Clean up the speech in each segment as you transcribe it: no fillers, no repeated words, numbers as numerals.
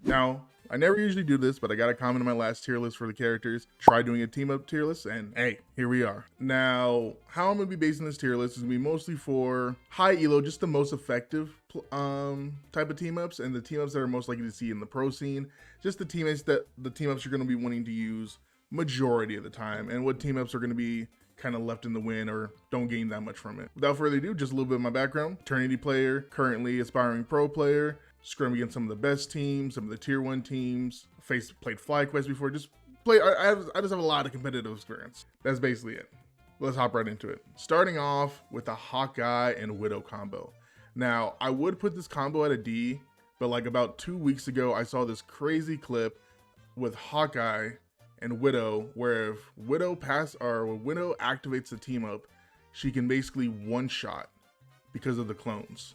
Now, I never usually do this, but I got a comment on my last tier list for the characters. Try doing a team up tier list, and hey, here we are. Now, how I'm gonna be basing this tier list is gonna be mostly for high elo, just the most effective type of team ups, and the team ups that are most likely to see in the pro scene. Just the teammates that the team ups you're gonna be wanting to use majority of the time, and what team ups are gonna be kind of left in the wind or don't gain that much from it. Without further ado, just a little bit of my background. Eternity player, currently aspiring pro player, scrum against some of the best teams, some of the tier 1 teams, played FlyQuest before, just play. I just have a lot of competitive experience. That's basically it. Let's hop right into it. Starting off with the Hawkeye and Widow combo. Now, I would put this combo at a D, but like about 2 weeks ago, I saw this crazy clip with Hawkeye and Widow, where if Widow activates the team up, she can basically one-shot because of the clones.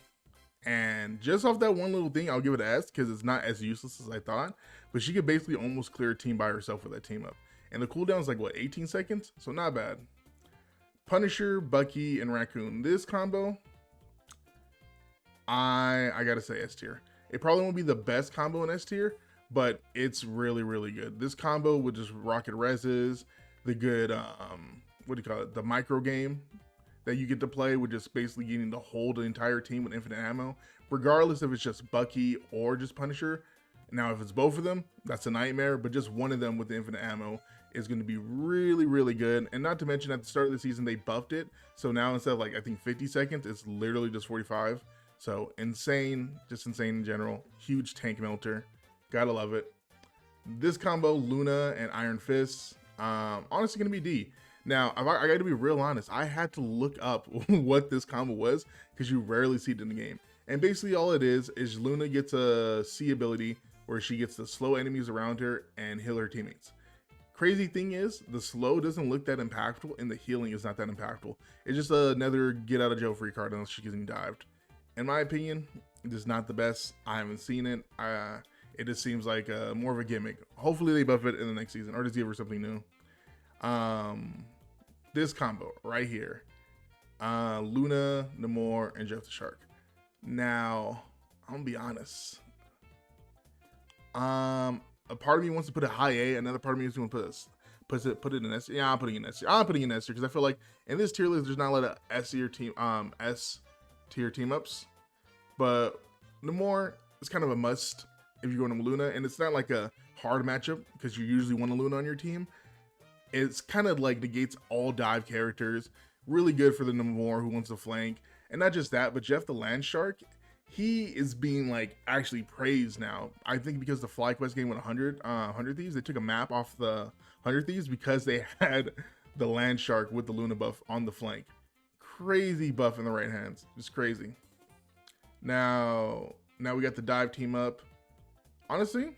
And just off that one little thing, I'll give it an S because it's not as useless as I thought, but she could basically almost clear a team by herself with that team up. And the cooldown is like, what, 18 seconds? So not bad. Punisher, Bucky, and Raccoon. This combo, I gotta say S tier. It probably won't be the best combo in S tier, but it's really, really good. This combo with just rocket reses, the good, what do you call it? The micro game that you get to play with just basically getting to hold the entire team with infinite ammo, regardless if it's just Bucky or just Punisher. Now, if it's both of them, that's a nightmare, but just one of them with the infinite ammo is going to be really, really good. And not to mention, at the start of the season, they buffed it. So now instead of like, I think 50 seconds, it's literally just 45. So insane, just insane in general. Huge tank melter. Gotta love it. This combo, Luna and Iron Fist, honestly gonna be D. Now, I got to be real honest. I had to look up what this combo was because you rarely see it in the game. And basically all it is Luna gets a C ability where she gets to slow enemies around her and heal her teammates. Crazy thing is, the slow doesn't look that impactful and the healing is not that impactful. It's just another get out of jail free card unless she's getting dived. In my opinion, it is not the best. I haven't seen it. It just seems like more of a gimmick. Hopefully they buff it in the next season or just give her something new. This combo right here, Luna, Namor, and Jeff the Shark. Now, I'm gonna be honest. A part of me wants to put a high A, another part of me is going to put it in S. Yeah, I'm putting it in S. I'm putting it in S because I feel like in this tier list there's not a lot of S tier team ups, but Namor is kind of a must if you're going to Luna, and it's not like a hard matchup because you usually want a Luna on your team. It's kind of like negates all dive characters. Really good for the Namor who wants to flank. And not just that, but Jeff the Land Shark, he is being like actually praised now. I think because the FlyQuest game went 100 Thieves, they took a map off the 100 Thieves because they had the Land Shark with the Luna buff on the flank. Crazy buff in the right hands. Just crazy. Now we got the dive team up. Honestly,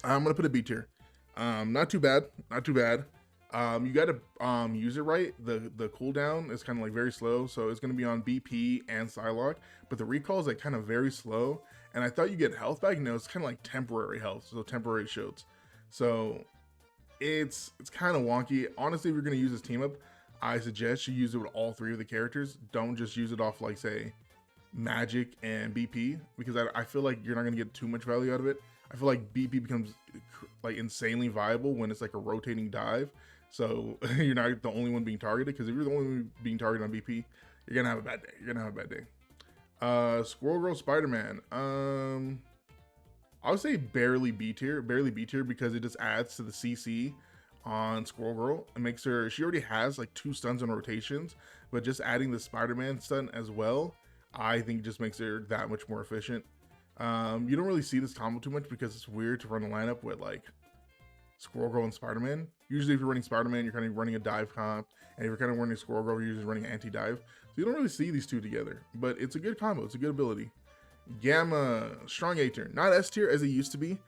I'm going to put a B tier. Not too bad. You got to use it right. The cooldown is kind of like very slow, so it's going to be on BP and Psylocke, but the recall is like kind of very slow. And I thought you get health back. No, it's kind of like temporary health, so temporary shields. So it's kind of wonky. Honestly, if you're going to use this team up, I suggest you use it with all three of the characters. Don't just use it off like say Magic and BP, because I feel like you're not going to get too much value out of it. I feel like BP becomes like insanely viable when it's like a rotating dive. So you're not the only one being targeted, because if you're the only one being targeted on BP, you're gonna have a bad day. Squirrel Girl Spider-Man. I would say barely B tier because it just adds to the CC on Squirrel Girl. It makes her, she already has like 2 stuns on rotations, but just adding the Spider-Man stun as well, I think just makes her that much more efficient. You don't really see this combo too much because it's weird to run a lineup with like Squirrel Girl and Spider-Man. Usually if you're running Spider-Man, you're kind of running a dive comp, and if you're kind of running Squirrel Girl, you're usually running anti-dive. So you don't really see these two together, but it's a good combo. It's a good ability. Gamma, strong A tier, not S tier as it used to be.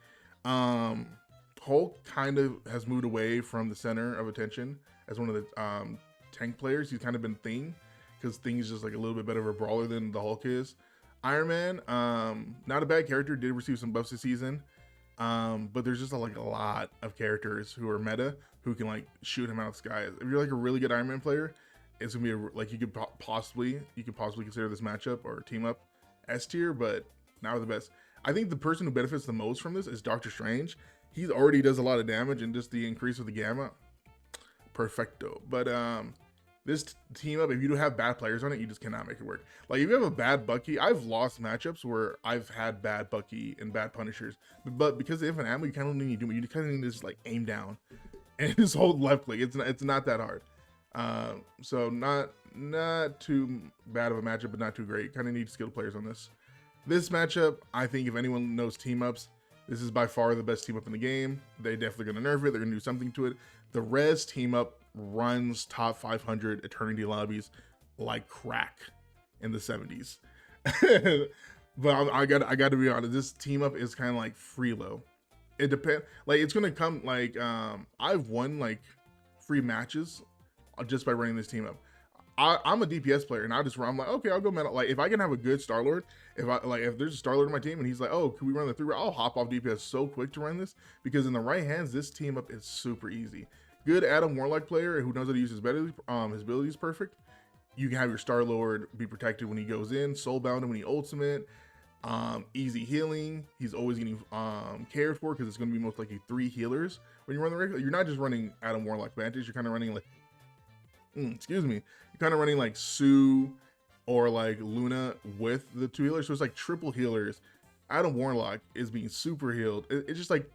Hulk kind of has moved away from the center of attention as one of the tank players. He's kind of been Thing, because Thing is just like a little bit better of a brawler than the Hulk is. Iron Man, not a bad character, did receive some buffs this season, but there's just a lot of characters who are meta who can like shoot him out of the sky. If you're like a really good Iron Man player, it's gonna be like you could possibly consider this matchup or team up S tier, but not the best. I think the person who benefits the most from this is Doctor Strange. He already does a lot of damage, and just the increase of the gamma, perfecto. But this team up, if you do have bad players on it, you just cannot make it work. Like if you have a bad Bucky, I've lost matchups where I've had bad Bucky and bad Punishers, but because they have an ammo, you kind of need to do. You kind of need to just like aim down and just hold left click. It's not that hard. So not too bad of a matchup, but not too great. Kind of need skilled players on this. This matchup, I think if anyone knows team ups, this is by far the best team up in the game. They definitely gonna nerf it. They're gonna do something to it. The Res team up runs top 500 Eternity lobbies like crack in the 70s. But I got to be honest. This team up is kind of like Freelo. It depends. Like it's gonna come like I've won like free matches just by running this team up. I'm a DPS player, and I'm like, okay, I'll go meta. Like if I can have a good Star-Lord, if there's a Star-Lord on my team and he's like, oh, can we run the 3? I'll hop off DPS so quick to run this, because in the right hands, this team up is super easy. Good Adam Warlock player who knows how to use his ability is perfect. You can have your Star-Lord be protected when he goes in, soulbound when he ultimate, easy healing. He's always getting cared for, because it's going to be most likely 3 healers when you run the regular. You're not just running Adam Warlock Vantage. You're kind of running like excuse me, you're kind of running like Sue or like Luna with the 2 healers, so it's like triple healers. Adam Warlock is being super healed. It's just like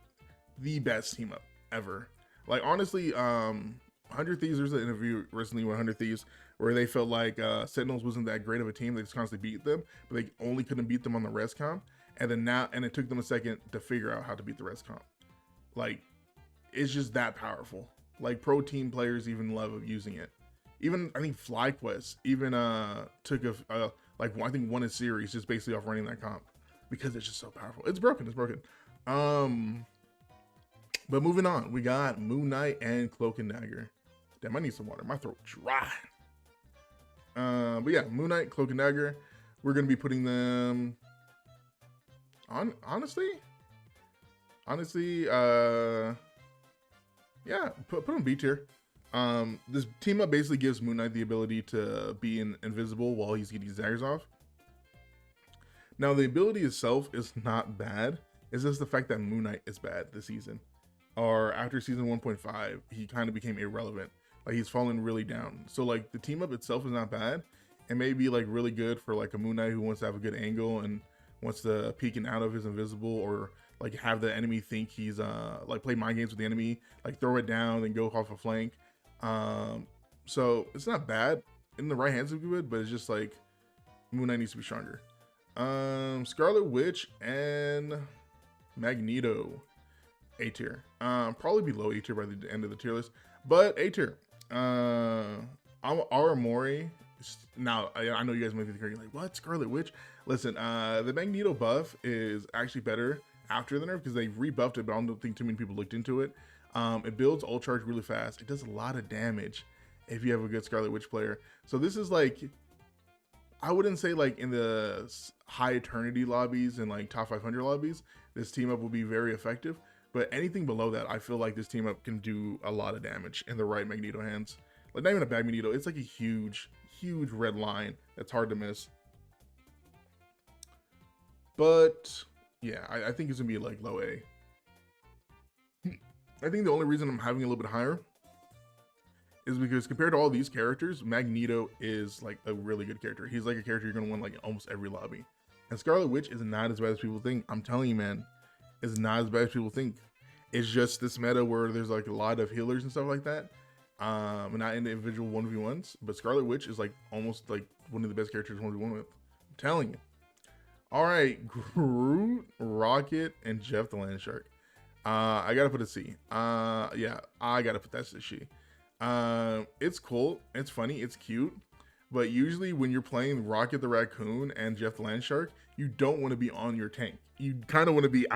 the best team up ever. Like honestly, 100 Thieves, there's an interview recently with 100 Thieves where they felt like Sentinels wasn't that great of a team. They just constantly beat them, but they only couldn't beat them on the res comp, and it took them a second to figure out how to beat the res comp. Like it's just that powerful. Like pro team players even love using it. Even I think FlyQuest even took I think won a series just basically off running that comp, because it's just so powerful. It's broken. But moving on, we got Moon Knight and Cloak and Dagger. Damn, I need some water. My throat dry. But yeah, Moon Knight, Cloak and Dagger. We're gonna be putting them on. Honestly, yeah, put them B tier. This team up basically gives Moon Knight the ability to be invisible while he's getting his daggers off. Now the ability itself is not bad. It's just the fact that Moon Knight is bad this season, or after season 1.5, he kind of became irrelevant. Like he's fallen really down. So like the team up itself is not bad. It may be like really good for like a Moon Knight who wants to have a good angle and wants to peeking out of his invisible, or like have the enemy think he's like play mind games with the enemy, like throw it down and go off a flank. So it's not bad. In the right hands would be good, but it's just like Moon Knight needs to be stronger. Scarlet Witch and Magneto, A tier. Probably below A tier by the end of the tier list, but A tier. Aramori. Now I know you guys might be thinking like, what, Scarlet Witch? Listen, the Magneto buff is actually better after the nerf, because they rebuffed it, but I don't think too many people looked into it. It builds ult charge really fast. It does a lot of damage if you have a good Scarlet Witch player. So this is like, I wouldn't say like in the high Eternity lobbies and like top 500 lobbies, this team up will be very effective. But anything below that, I feel like this team up can do a lot of damage in the right Magneto hands. Like not even a bad Magneto, it's like a huge red line that's hard to miss. But yeah, I think it's gonna be like low A. I think the only reason I'm having a little bit higher is because compared to all these characters, Magneto is like a really good character. He's like a character you're gonna win like almost every lobby. And Scarlet Witch is not as bad as people think. I'm telling you, man, it's not as bad as people think. It's just this meta where there's like a lot of healers and stuff like that. And not individual 1v1s, but Scarlet Witch is like almost like one of the best characters 1v1 with. I'm telling you. All right, Groot, Rocket, and Jeff the Land Shark. I gotta put a C. Yeah, I gotta put that as a C. It's cool, it's funny, it's cute, but usually when you're playing Rocket the Raccoon and Jeff the Land Shark, you don't want to be on your tank. You kind of want to be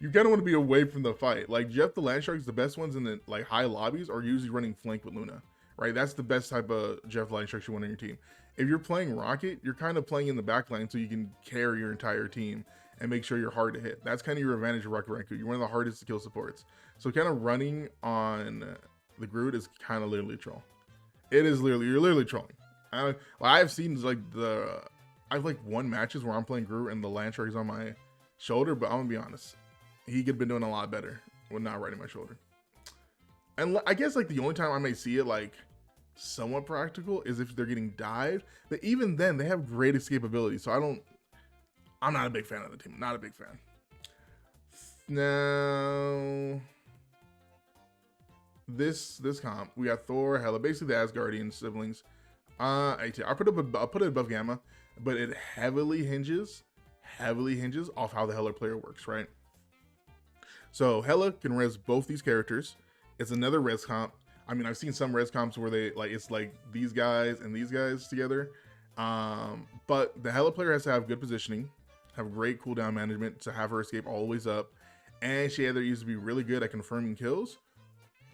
you kind of want to be away from the fight. Like Jeff the Land Shark is the best ones in the like high lobbies are usually running flank with Luna, right? That's the best type of Jeff Land Shark you want on your team. If you're playing Rocket, you're kind of playing in the back line so you can carry your entire team and make sure you're hard to hit. That's kind of your advantage of Rocket Raccoon. You're one of the hardest to kill supports. So kind of running on the Groot is kind of literally a troll. It is literally, you're literally trolling. I've seen like I've like won matches where I'm playing Groot and the Land Shark is on my shoulder, but I'm gonna be honest, he could have been doing a lot better with not riding my shoulder. And I guess like the only time I may see it like somewhat practical is if they're getting dived. But even then, they have great escapability. So I'm not a big fan of the team. Not a big fan. Now, this comp, we got Thor, Hela, basically the Asgardian siblings. I put it above Gamma, but it heavily hinges off how the Hela player works, right? So Hela can res both these characters. It's another res comp. I mean, I've seen some res comps where they like it's like these guys and these guys together. But the Hela player has to have good positioning, have great cooldown management to have her escape always up, and she either needs to be really good at confirming kills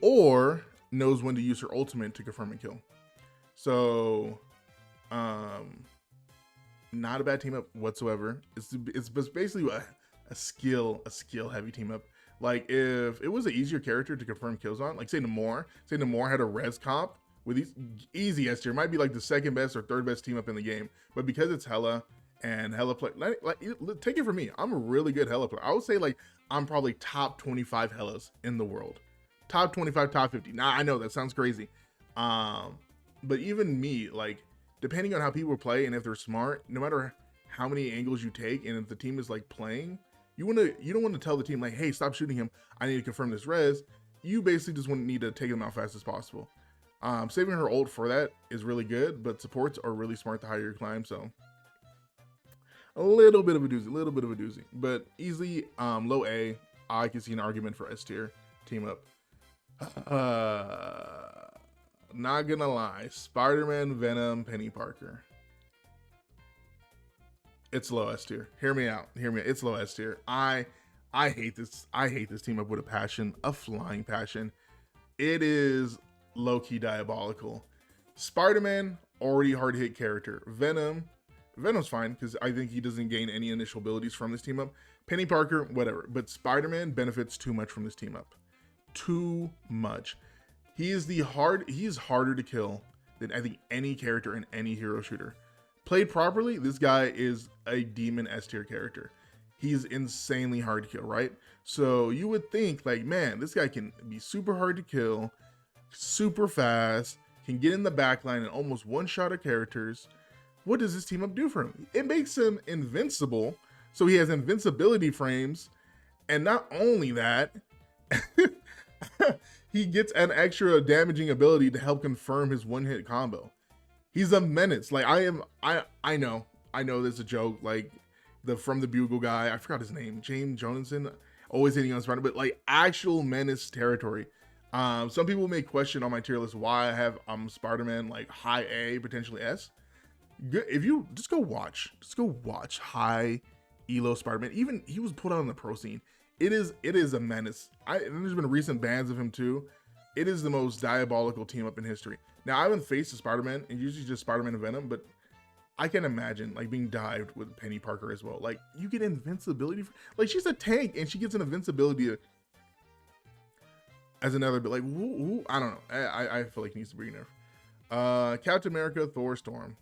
or knows when to use her ultimate to confirm a kill. So, not a bad team up whatsoever. It's basically a skill heavy team up. Like if it was an easier character to confirm kills on, like say Namor had a res comp with these easy S tier, might be like the second best or third best team up in the game. But because it's Hela and Hela play, like take it from me, I'm a really good Hela player. I would say like I'm probably top 25 Helas in the world, top 25, top 50. Now I know that sounds crazy, but even me, like depending on how people play and if they're smart, no matter how many angles you take, and if the team is like playing. You don't want to tell the team like, hey, stop shooting him. I need to confirm this res. You basically just need to take him out fast as possible. Saving her ult for that is really good, but supports are really smart the higher you climb. So a little bit of a doozy, but easily low A. I can see an argument for S tier team up. Not gonna lie, Spider-Man, Venom, Penny Parker. It's low S tier. Hear me out. It's low S tier. I hate this. I hate this team up with a passion, a flying passion. It is low-key diabolical. Spider-Man, already hard hit character. Venom's fine because I think he doesn't gain any initial abilities from this team up. Penny Parker, whatever. But Spider-Man benefits too much from this team up. Too much. He is harder to kill than I think any character in any hero shooter. Played properly, this guy is a demon S tier character. He's insanely hard to kill, right? So you would think like, man, this guy can be super hard to kill, super fast, can get in the backline and almost one-shot at characters. What does this team up do for him? It makes him invincible, so he has invincibility frames, and not only that, he gets an extra damaging ability to help confirm his one-hit combo. He's a menace. Like I know there's a joke, like from the Bugle guy, I forgot his name, James Jonathan, always hitting on Spider, but like actual menace territory. Some people may question on my tier list why I have Spider-Man like high A, potentially S. Good, if you just go watch high elo Spider-Man. Even he was put out on the pro scene. It is a menace. And there's been recent bans of him too. It is the most diabolical team up in history. Now, I haven't faced a Spider-Man, and usually just Spider-Man and Venom, but I can imagine like being dived with Penny Parker as well. Like you get invincibility, like she's a tank and she gets an invincibility as another, but like I don't know. I feel like it needs to be nerfed. Captain America, Thor, Storm.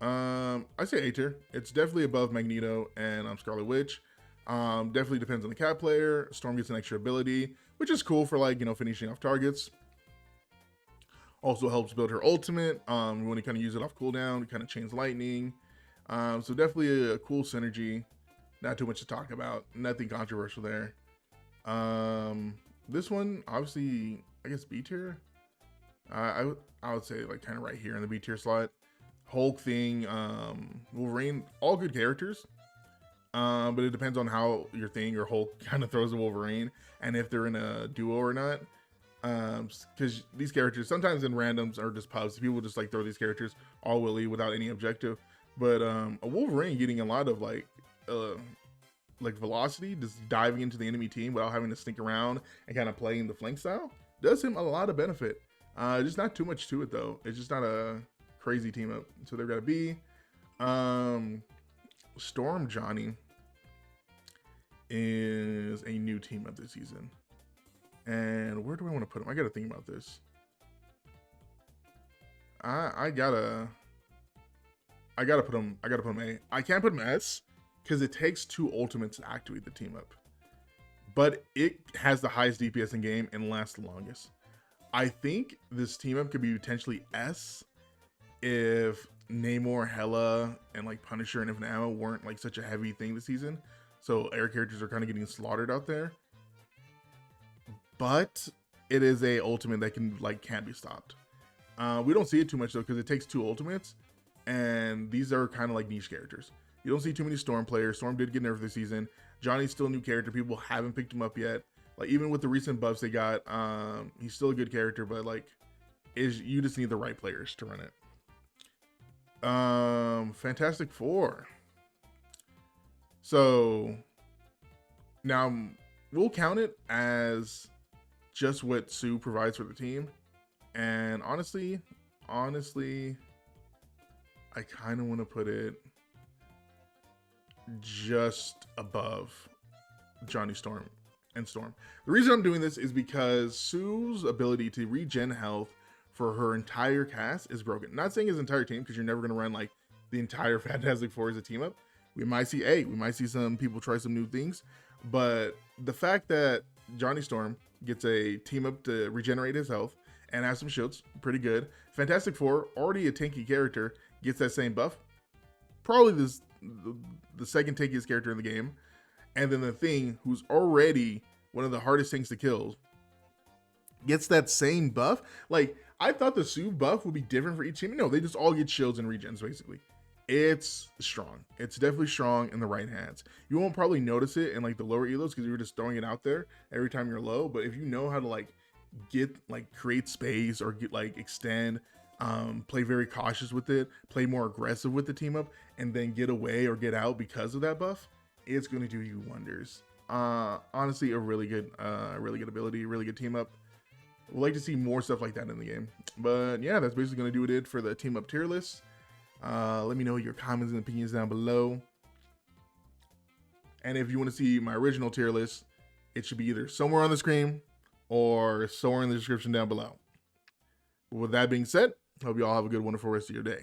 I say A tier. It's definitely above Magneto and Scarlet Witch. Definitely depends on the Cap player. Storm gets an extra ability, which is cool for like, finishing off targets. Also helps build her ultimate. When you kind of use it off cooldown, it kind of chains lightning. So definitely a cool synergy. Not too much to talk about. Nothing controversial there. This one, obviously, I guess B tier. I would say like kind of right here in the B tier slot. Hulk thing, Wolverine, all good characters. But it depends on how your thing or Hulk kind of throws a Wolverine and if they're in a duo or not. Because these characters sometimes in randoms are just pubs, people just like throw these characters all willy without any objective. But a Wolverine getting a lot of like velocity, just diving into the enemy team without having to sneak around and kind of playing the flank style, does him a lot of benefit. Just not too much to it though. It's just not a crazy team up. So they've got to be Storm Johnny is a new team up this season. And where do I want to put him? I gotta think about this. I gotta put him A. I can't put him S because it takes 2 ultimates to activate the team up, but it has the highest DPS in game and lasts the longest. I think this team up could be potentially S if Namor, Hela, and like Punisher and Ifnama weren't like such a heavy thing this season. So air characters are kind of getting slaughtered out there. But it is a ultimate that can't be stopped. We don't see it too much though because it takes 2 ultimates, and these are kind of like niche characters. You don't see too many Storm players. Storm did get nerfed this season. Johnny's still a new character. People haven't picked him up yet. Like even with the recent buffs they got, he's still a good character, but like you just need the right players to run it. Fantastic Four. So now we'll count it as just what Sue provides for the team. And honestly, I kind of want to put it just above Johnny Storm and Storm. The reason I'm doing this is because Sue's ability to regen health for her entire cast is broken. Not saying his entire team, because you're never going to run like the entire Fantastic Four as a team up. We might see some people try some new things, but the fact that Johnny Storm gets a team up to regenerate his health and has some shields, pretty good. Fantastic Four, already a tanky character, gets that same buff. Probably the second tankiest character in the game. And then the Thing, who's already one of the hardest things to kill, gets that same buff. Like, I thought the Sue buff would be different for each team. No, they just all get shields and regens, basically. It's strong. It's definitely strong in the right hands. You won't probably notice it in like the lower elos because you're just throwing it out there every time you're low. But if you know how to like create space or get like extend, play very cautious with it, play more aggressive with the team up, and then get away or get out because of that buff, it's going to do you wonders. Honestly, a really good ability, really good team up. We'd like to see more stuff like that in the game. But yeah, that's basically going to do it for the team up tier list. Let me know your comments and opinions down below. And if you want to see my original tier list, it should be either somewhere on the screen or somewhere in the description down below. With that being said, hope you all have a good, wonderful rest of your day.